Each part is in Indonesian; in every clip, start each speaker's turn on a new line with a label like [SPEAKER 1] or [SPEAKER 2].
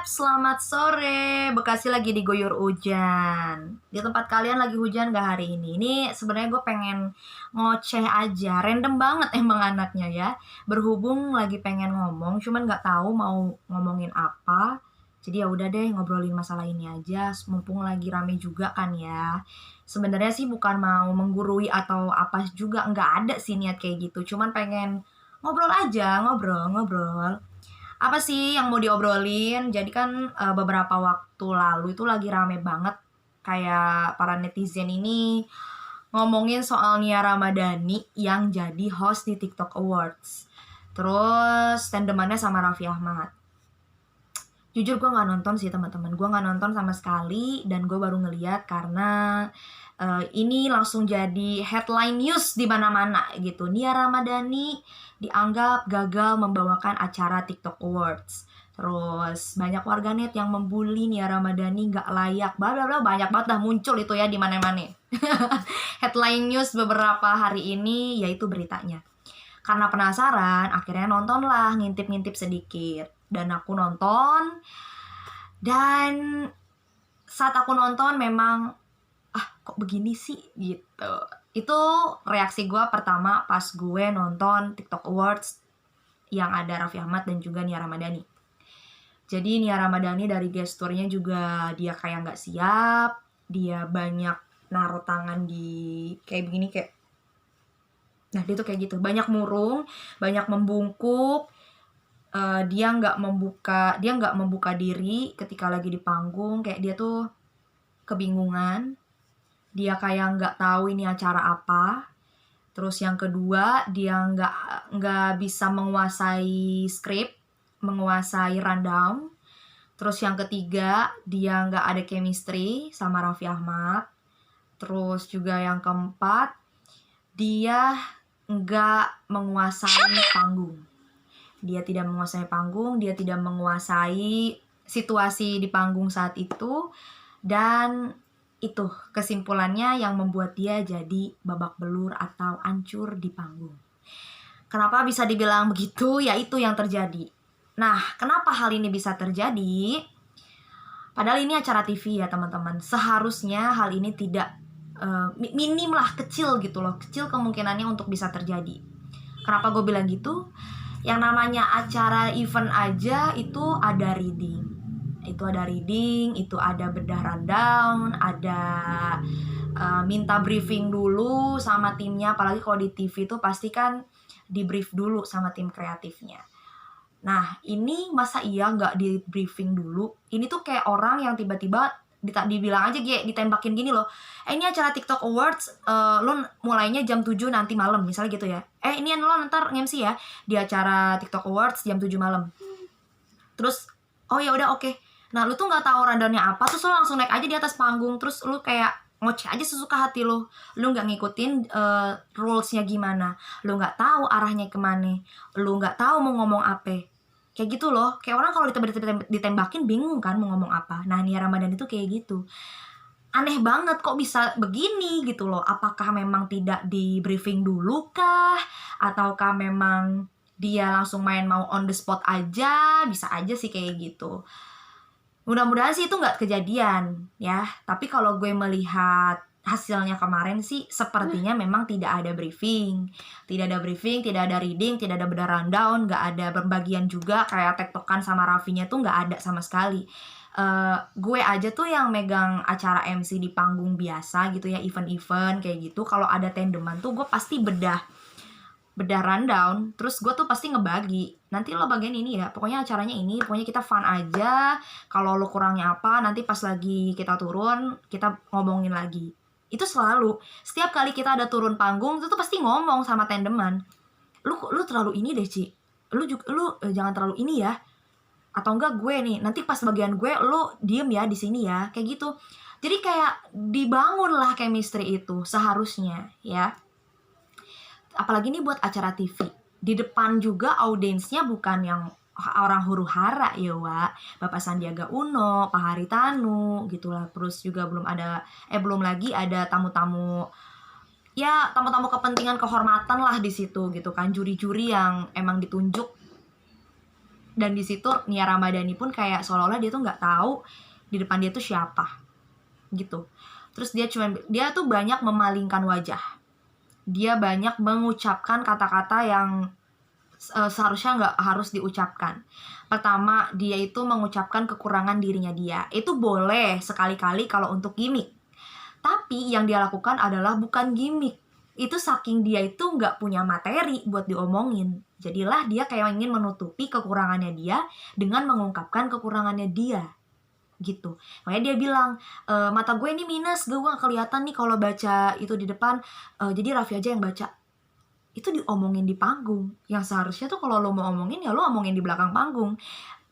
[SPEAKER 1] Selamat sore. Bekasi lagi diguyur hujan. Di tempat kalian lagi hujan gak hari ini? Ini sebenarnya gue pengen ngoceh aja. Random banget emang anaknya ya. Berhubung lagi pengen ngomong, cuman gak tahu mau ngomongin apa. Jadi ya udah deh ngobrolin masalah ini aja. Mumpung lagi rame juga kan ya. Sebenarnya sih bukan mau menggurui atau apa juga, nggak ada sih niat kayak gitu. Cuman pengen ngobrol aja, ngobrol. Apa sih yang mau diobrolin? Jadi kan beberapa waktu lalu itu lagi rame banget kayak para netizen ini ngomongin soal Nia Ramadhani yang jadi host di TikTok Awards. Terus tandemannya sama Raffi Ahmad. Jujur gue nggak nonton sih teman-teman, gue nggak nonton sama sekali dan gue baru ngeliat karena ini langsung jadi headline news di mana-mana gitu. Nia Ramadhani dianggap gagal membawakan acara TikTok Awards. Terus banyak warganet yang membuli Nia Ramadhani nggak layak, bla bla bla, banyak banget dah muncul itu ya di mana-mana. Headline news beberapa hari ini yaitu beritanya. Karena penasaran, akhirnya nontonlah, ngintip-ngintip sedikit. Dan aku nonton, dan saat aku nonton memang, kok begini sih gitu. Itu reaksi gue pertama pas gue nonton TikTok Awards yang ada Raffi Ahmad dan juga Nia Ramadhani. Jadi Nia Ramadhani dari gesturnya juga dia kayak gak siap, dia banyak naruh tangan di kayak begini kayak. Nah dia tuh kayak gitu, banyak murung, banyak membungkuk. Dia nggak membuka diri ketika lagi di panggung, kayak dia tuh kebingungan, dia kayak nggak tahu ini acara apa. Terus yang kedua, dia nggak bisa menguasai skrip, menguasai rundown. Terus yang ketiga, dia nggak ada chemistry sama Raffi Ahmad. Terus juga yang keempat, dia nggak menguasai panggung. Dia tidak menguasai panggung, dia tidak menguasai situasi di panggung saat itu. Dan itu kesimpulannya yang membuat dia jadi babak belur atau hancur di panggung. Kenapa bisa dibilang begitu? Ya itu yang terjadi. Nah, kenapa hal ini bisa terjadi? Padahal ini acara TV ya teman-teman. Seharusnya hal ini tidak minim lah, kecil gitu loh. Kecil kemungkinannya untuk bisa terjadi. Kenapa gue bilang gitu? Yang namanya acara event aja itu ada reading. Itu ada bedah rundown, ada minta briefing dulu sama timnya. Apalagi kalau di TV itu pasti kan di brief dulu sama tim kreatifnya. Nah ini masa iya nggak di briefing dulu? Ini tuh kayak orang yang tiba-tiba dibilang aja ditembakin gini loh. Ini acara TikTok Awards, lo mulainya jam 7 nanti malam, misalnya gitu ya. Ini lo ntar nge-MC ya di acara TikTok Awards jam 7 malam. Terus, oh ya udah oke. Nah, lu tuh nggak tahu rundownnya apa, terus lo langsung naik aja di atas panggung, terus lu kayak ngoceh aja sesuka hati lo. Lu nggak ngikutin rules-nya gimana. Lu nggak tahu arahnya kemana. Lu nggak tahu mau ngomong apa. Kayak gitu loh, kayak orang kalau ditembakin bingung kan mau ngomong apa. Nah Nia Ramadhani itu kayak gitu. Aneh banget kok bisa begini gitu loh. Apakah memang tidak di briefing dulu kah? Ataukah memang dia langsung main mau on the spot aja? Bisa aja sih kayak gitu. Mudah-mudahan sih itu nggak kejadian ya. Tapi kalau gue melihat hasilnya kemarin sih sepertinya memang tidak ada briefing, tidak ada reading, tidak ada bedah rundown, nggak ada pembagian juga kayak tektokan sama Raffinya tuh nggak ada sama sekali. Gue aja tuh yang megang acara MC di panggung biasa gitu ya, event-event kayak gitu, kalau ada tandeman tuh gue pasti bedah rundown, terus gue tuh pasti ngebagi, nanti lo bagian ini ya, pokoknya acaranya ini, pokoknya kita fun aja, kalau lo kurangnya apa nanti pas lagi kita turun kita ngomongin lagi. Itu selalu, setiap kali kita ada turun panggung itu tuh pasti ngomong sama tandeman, lu terlalu ini deh Ci, lu jangan terlalu ini ya, atau enggak gue nih nanti pas bagian gue lu diem ya di sini ya, kayak gitu. Jadi kayak dibangun lah chemistry itu seharusnya ya. Apalagi ini buat acara TV, di depan juga audiensnya bukan yang orang huru hara ya Wak, Bapak Sandiaga Uno, Pak Haritanu gitulah. Terus juga belum lagi ada tamu-tamu kepentingan kehormatan lah di situ gitu kan, juri-juri yang emang ditunjuk Dan di situ Nia Ramadhani pun kayak seolah-olah dia tuh nggak tahu di depan dia tuh siapa gitu. Terus dia tuh banyak memalingkan wajah. Dia banyak mengucapkan kata-kata yang seharusnya nggak harus diucapkan. Pertama, dia itu mengucapkan kekurangan dirinya dia. Itu boleh sekali-kali kalau untuk gimmick. Tapi yang dia lakukan adalah bukan gimmick. Itu saking dia itu nggak punya materi buat diomongin. Jadilah dia kayak ingin menutupi kekurangannya dia dengan mengungkapkan kekurangannya dia. Gitu. Makanya dia bilang, mata gue ini minus, gue gak kelihatan nih kalau baca itu di depan, jadi Raffi aja yang baca. Itu diomongin di panggung. Yang seharusnya tuh kalau lo mau omongin, ya lo omongin di belakang panggung.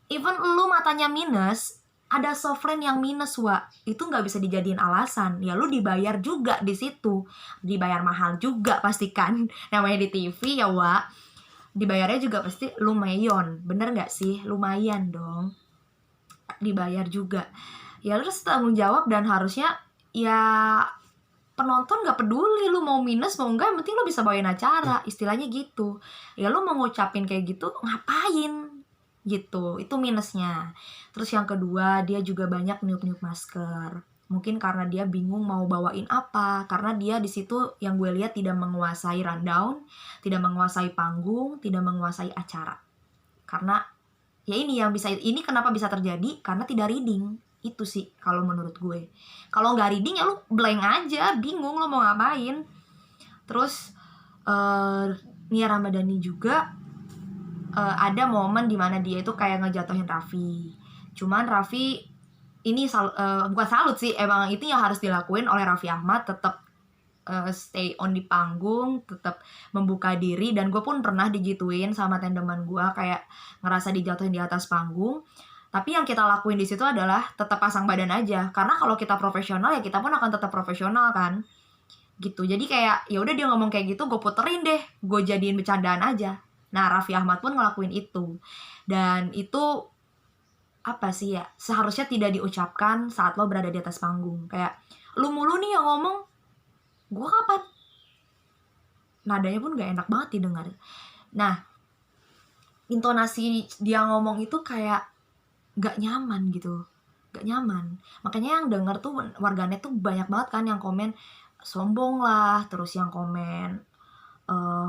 [SPEAKER 1] Even lo matanya minus, ada softfriend yang minus, itu nggak bisa dijadiin alasan. Ya lu dibayar juga di situ, dibayar mahal juga pastikan. Namanya di TV ya, dibayarnya juga pasti lumayan, bener nggak sih? Lumayan dong, dibayar juga. Ya lu harus tanggung jawab, dan harusnya ya penonton nggak peduli lu mau minus mau enggak, yang penting lu bisa bawain acara, istilahnya gitu. Ya lu mau ngucapin kayak gitu ngapain? Gitu, itu minusnya. Terus yang kedua, dia juga banyak niup-niup masker. Mungkin karena dia bingung mau bawain apa, karena dia di situ yang gue lihat tidak menguasai rundown, tidak menguasai panggung, tidak menguasai acara. Karena ya ini kenapa bisa terjadi, karena tidak reading. Itu sih kalau menurut gue. Kalau nggak reading ya lu blank aja, bingung lu mau ngapain. Terus Nia Ramadhani juga ada momen dimana dia itu kayak ngejatuhin Raffi. Cuman Raffi ini bukan salut sih, emang itu yang harus dilakuin oleh Raffi Ahmad, tetap stay on di panggung, tetap membuka diri. Dan gue pun pernah digituin sama tandeman gue, kayak ngerasa dijatuhin di atas panggung. Tapi yang kita lakuin di situ adalah tetap pasang badan aja, karena kalau kita profesional ya kita pun akan tetap profesional kan, gitu. Jadi kayak ya udah dia ngomong kayak gitu, gue puterin deh, gue jadiin bercandaan aja. Nah, Raffi Ahmad pun ngelakuin itu. Dan itu apa sih ya, seharusnya tidak diucapkan saat lo berada di atas panggung. Kayak, lu mulu nih yang ngomong, gue kapan? Nadanya pun gak enak banget didengar. Nah, intonasi dia ngomong itu kayak gak nyaman gitu. Gak nyaman. Makanya yang denger tuh warganet tuh banyak banget kan yang komen sombong lah. Terus yang komen,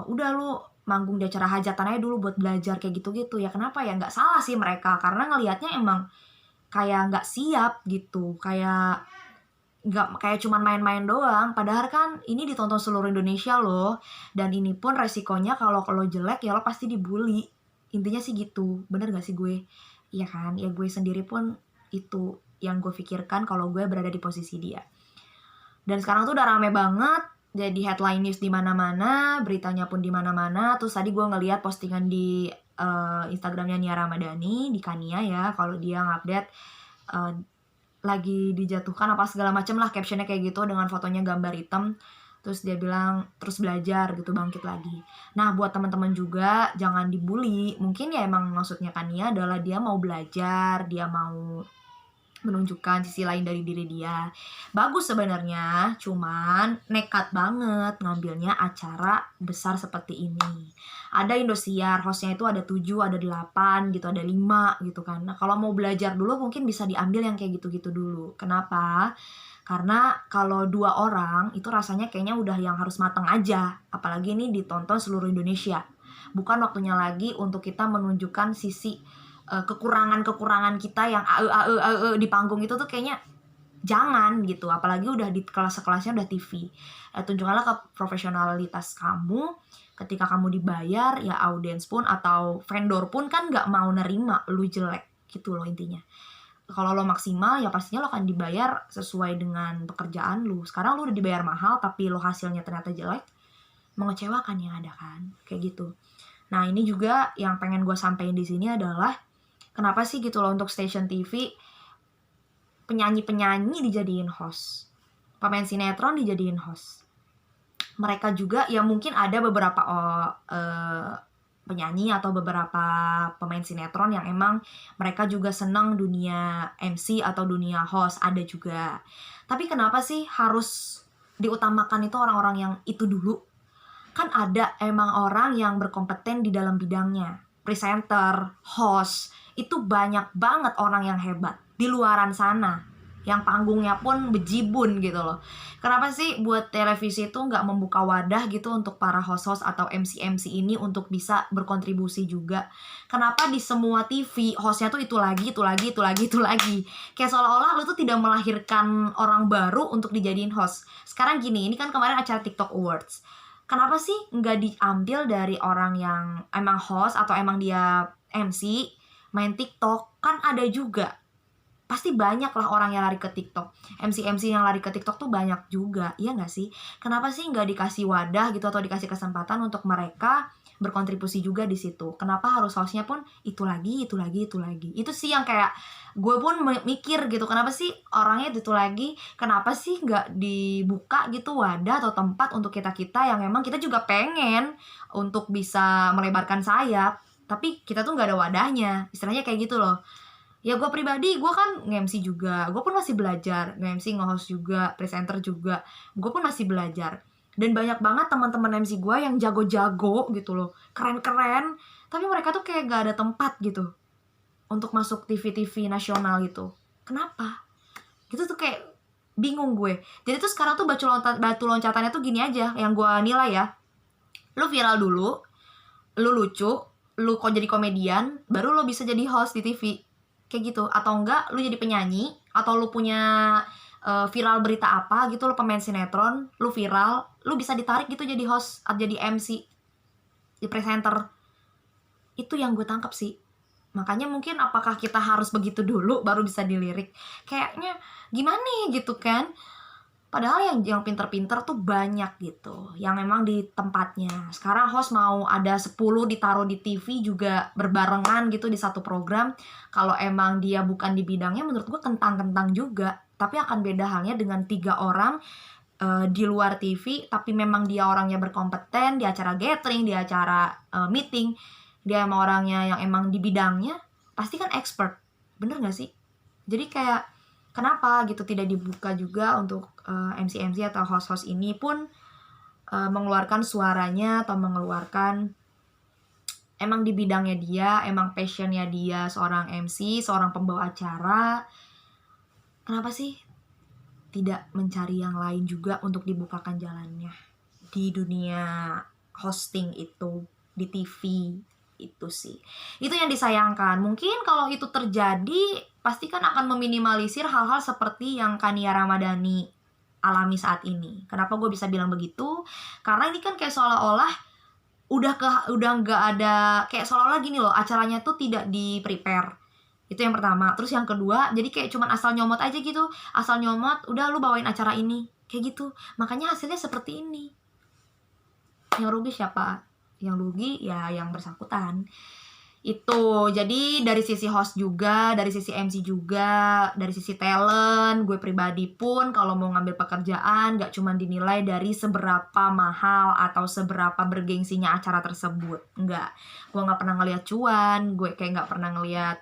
[SPEAKER 1] udah lu manggung di acara hajatan aja dulu buat belajar kayak gitu-gitu. Ya kenapa ya, nggak salah sih mereka, karena ngelihatnya emang kayak nggak siap gitu, kayak nggak, kayak cuman main-main doang. Padahal kan ini ditonton seluruh Indonesia loh, dan ini pun resikonya kalau jelek ya lo pasti dibully. Intinya sih gitu, bener nggak sih gue? Iya kan, ya gue sendiri pun itu yang gue pikirkan kalau gue berada di posisi dia. Dan sekarang tuh udah rame banget, jadi headline news di mana-mana, beritanya pun di mana-mana. Terus tadi gue ngeliat postingan di Instagramnya Nia Ramadhani, di Kania ya, kalau dia ngupdate lagi dijatuhkan apa segala macem lah, captionnya kayak gitu dengan fotonya gambar hitam. Terus dia bilang terus belajar gitu, bangkit lagi. Nah, buat teman-teman juga jangan dibully. Mungkin ya emang maksudnya Kania adalah dia mau belajar, dia mau menunjukkan sisi lain dari diri dia. Bagus sebenarnya, cuman nekat banget ngambilnya acara besar seperti ini. Ada Indosiar, hostnya itu ada 7, ada 8 gitu, ada 5 gitu kan. Nah, kalau mau belajar dulu mungkin bisa diambil yang kayak gitu-gitu dulu. Kenapa? Karena kalau 2 orang itu rasanya kayaknya udah yang harus mateng aja. Apalagi ini ditonton seluruh Indonesia. Bukan waktunya lagi untuk kita menunjukkan sisi kekurangan-kekurangan kita yang di panggung itu tuh kayaknya jangan gitu. Apalagi udah di kelas-kelasnya udah TV. Tunjukkanlah profesionalitas kamu. Ketika kamu dibayar, ya audiens pun atau vendor pun kan gak mau nerima lu jelek gitu loh intinya. Kalau lo maksimal ya pastinya lo akan dibayar sesuai dengan pekerjaan lu. Sekarang lu udah dibayar mahal tapi lo hasilnya ternyata jelek, mengecewakan yang ada kan, kayak gitu. Nah, ini juga yang pengen gue sampein di sini adalah kenapa sih gitu loh untuk stasiun TV penyanyi-penyanyi dijadiin host, pemain sinetron dijadiin host. Mereka juga ya mungkin ada beberapa penyanyi atau beberapa pemain sinetron yang emang mereka juga senang dunia MC atau dunia host, ada juga. Tapi kenapa sih harus diutamakan itu orang-orang yang itu dulu? Kan ada emang orang yang berkompeten di dalam bidangnya. presenter, host, itu banyak banget orang yang hebat di luaran sana, yang panggungnya pun bejibun gitu loh. Kenapa sih buat televisi itu nggak membuka wadah gitu untuk para host-host atau MC-MC ini untuk bisa berkontribusi juga? Kenapa di semua TV hostnya tuh itu lagi, itu lagi, itu lagi, itu lagi? Kayak seolah-olah lu tuh tidak melahirkan orang baru untuk dijadiin host. Sekarang gini, ini kan kemarin acara TikTok Awards. Kenapa sih nggak diambil dari orang yang emang host atau emang dia MC, main TikTok? Kan ada juga. Pasti banyak lah orang yang lari ke TikTok. MC-MC yang lari ke TikTok tuh banyak juga, iya nggak sih? Kenapa sih nggak dikasih wadah gitu atau dikasih kesempatan untuk mereka berkontribusi juga di situ? Kenapa harus hostnya pun itu lagi, itu lagi, itu lagi? Itu sih yang kayak gue pun mikir gitu, kenapa sih orangnya itu lagi? Kenapa sih nggak dibuka gitu wadah atau tempat untuk kita-kita yang memang kita juga pengen untuk bisa melebarkan sayap, tapi kita tuh nggak ada wadahnya, istilahnya kayak gitu loh. Ya gue pribadi, gue kan nge-MC juga, gue pun masih belajar, nge-MC, nge-host juga, presenter juga, gue pun masih belajar. Dan banyak banget teman-teman MC gue yang jago-jago gitu loh, keren-keren, tapi mereka tuh kayak gak ada tempat gitu untuk masuk TV-TV nasional gitu. Kenapa? Gitu tuh kayak bingung gue. Jadi tuh sekarang tuh batu loncatannya tuh gini aja, yang gue nilai ya. Lu viral dulu, lu lucu, lu kok jadi komedian, baru lu bisa jadi host di TV. Kayak gitu. Atau enggak lu jadi penyanyi, atau lu punya viral berita apa gitu, lu pemain sinetron, lu viral, lu bisa ditarik gitu jadi host atau jadi MC, di presenter. Itu yang gue tangkap sih. Makanya mungkin apakah kita harus begitu dulu baru bisa dilirik? Kayaknya gimana gitu kan? Padahal yang pinter-pinter tuh banyak gitu, yang memang di tempatnya. Sekarang host mau ada 10 ditaruh di TV juga berbarengan gitu di satu program. Kalau emang dia bukan di bidangnya, menurut gue kentang-kentang juga. Tapi akan beda halnya dengan 3 orang di luar TV, tapi memang dia orangnya berkompeten di acara gathering, di acara meeting. Dia emang orangnya yang emang di bidangnya, pasti kan expert. Bener gak sih? Jadi kayak kenapa gitu tidak dibuka juga untuk MC-MC atau host-host ini pun mengeluarkan suaranya atau mengeluarkan emang di bidangnya dia, emang passionnya dia seorang MC, seorang pembawa acara. Kenapa sih tidak mencari yang lain juga untuk dibukakan jalannya di dunia hosting itu, di TV itu sih. Itu yang disayangkan. Mungkin kalau itu terjadi, pasti kan akan meminimalisir hal-hal seperti yang Kania Ramadhani alami saat ini. Kenapa gue bisa bilang begitu? Karena ini kan kayak seolah-olah udah nggak ada, kayak seolah-olah gini loh, acaranya tuh tidak di prepare. Itu yang pertama. Terus yang kedua, jadi kayak cuman asal nyomot aja gitu. Asal nyomot, udah lu bawain acara ini. Kayak gitu. Makanya hasilnya seperti ini. Yang rugi siapa? Yang rugi ya yang bersangkutan. Itu jadi dari sisi host juga, dari sisi MC juga, dari sisi talent, gue pribadi pun kalau mau ngambil pekerjaan gak cuma dinilai dari seberapa mahal atau seberapa bergengsinya acara tersebut. Enggak, gue gak pernah ngeliat cuan, gue kayak gak pernah ngeliat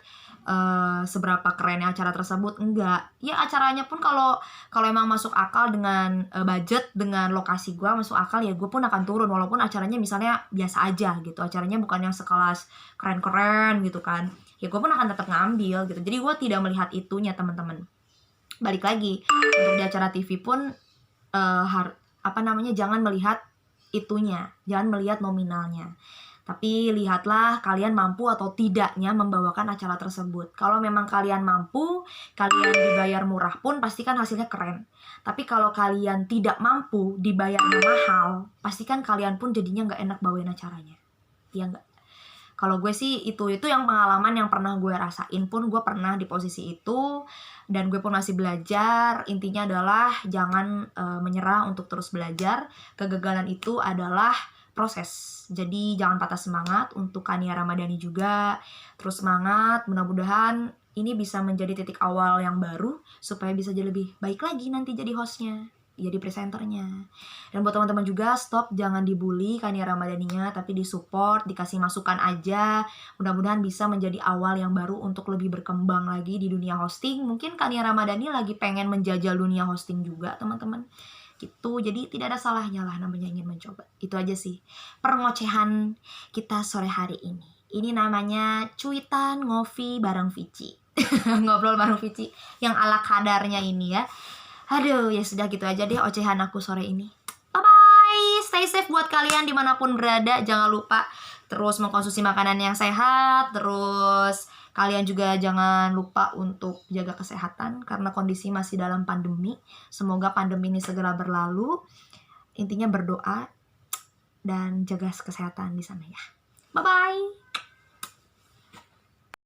[SPEAKER 1] seberapa kerennya acara tersebut. Enggak, ya acaranya pun kalau emang masuk akal dengan budget, dengan lokasi gue masuk akal, ya gue pun akan turun walaupun acaranya misalnya biasa aja gitu, acaranya bukan yang sekelas keren-keren gitu kan, ya gue pun akan tetap ngambil gitu. Jadi gue tidak melihat itunya teman-teman. Balik lagi untuk di acara TV pun jangan melihat itunya, jangan melihat nominalnya, tapi lihatlah kalian mampu atau tidaknya membawakan acara tersebut. Kalau memang kalian mampu, kalian dibayar murah pun pastikan hasilnya keren. Tapi kalau kalian tidak mampu, dibayarnya mahal, pastikan kalian pun jadinya nggak enak bawain acaranya. Iya nggak? Kalau gue sih itu yang pengalaman yang pernah gue rasain pun, gue pernah di posisi itu dan gue pun masih belajar. Intinya adalah jangan menyerah untuk terus belajar. Kegagalan itu adalah proses. Jadi jangan patah semangat. Untuk Kania Ramadhani juga terus semangat, mudah-mudahan ini bisa menjadi titik awal yang baru supaya bisa jadi lebih baik lagi nanti jadi hostnya, jadi presenternya. Dan buat teman-teman juga, stop, jangan dibully Kania Ramadhaninya, tapi disupport, dikasih masukan aja. Mudah-mudahan bisa menjadi awal yang baru untuk lebih berkembang lagi di dunia hosting. Mungkin Kania Ramadhani lagi pengen menjajal dunia hosting juga teman-teman gitu. Jadi tidak ada salahnya lah namanya ingin mencoba. Itu aja sih pengocehan kita sore hari ini. Ini namanya cuitan ngopi bareng Vici. Ngobrol bareng Vici yang ala kadarnya ini ya. Aduh, ya sudah gitu aja deh ocehan aku sore ini. Bye-bye, stay safe buat kalian dimanapun berada. Jangan lupa terus mengkonsumsi makanan yang sehat. Terus kalian juga jangan lupa untuk jaga kesehatan karena kondisi masih dalam pandemi. Semoga pandemi ini segera berlalu. Intinya berdoa dan jaga kesehatan di sana ya. Bye-bye.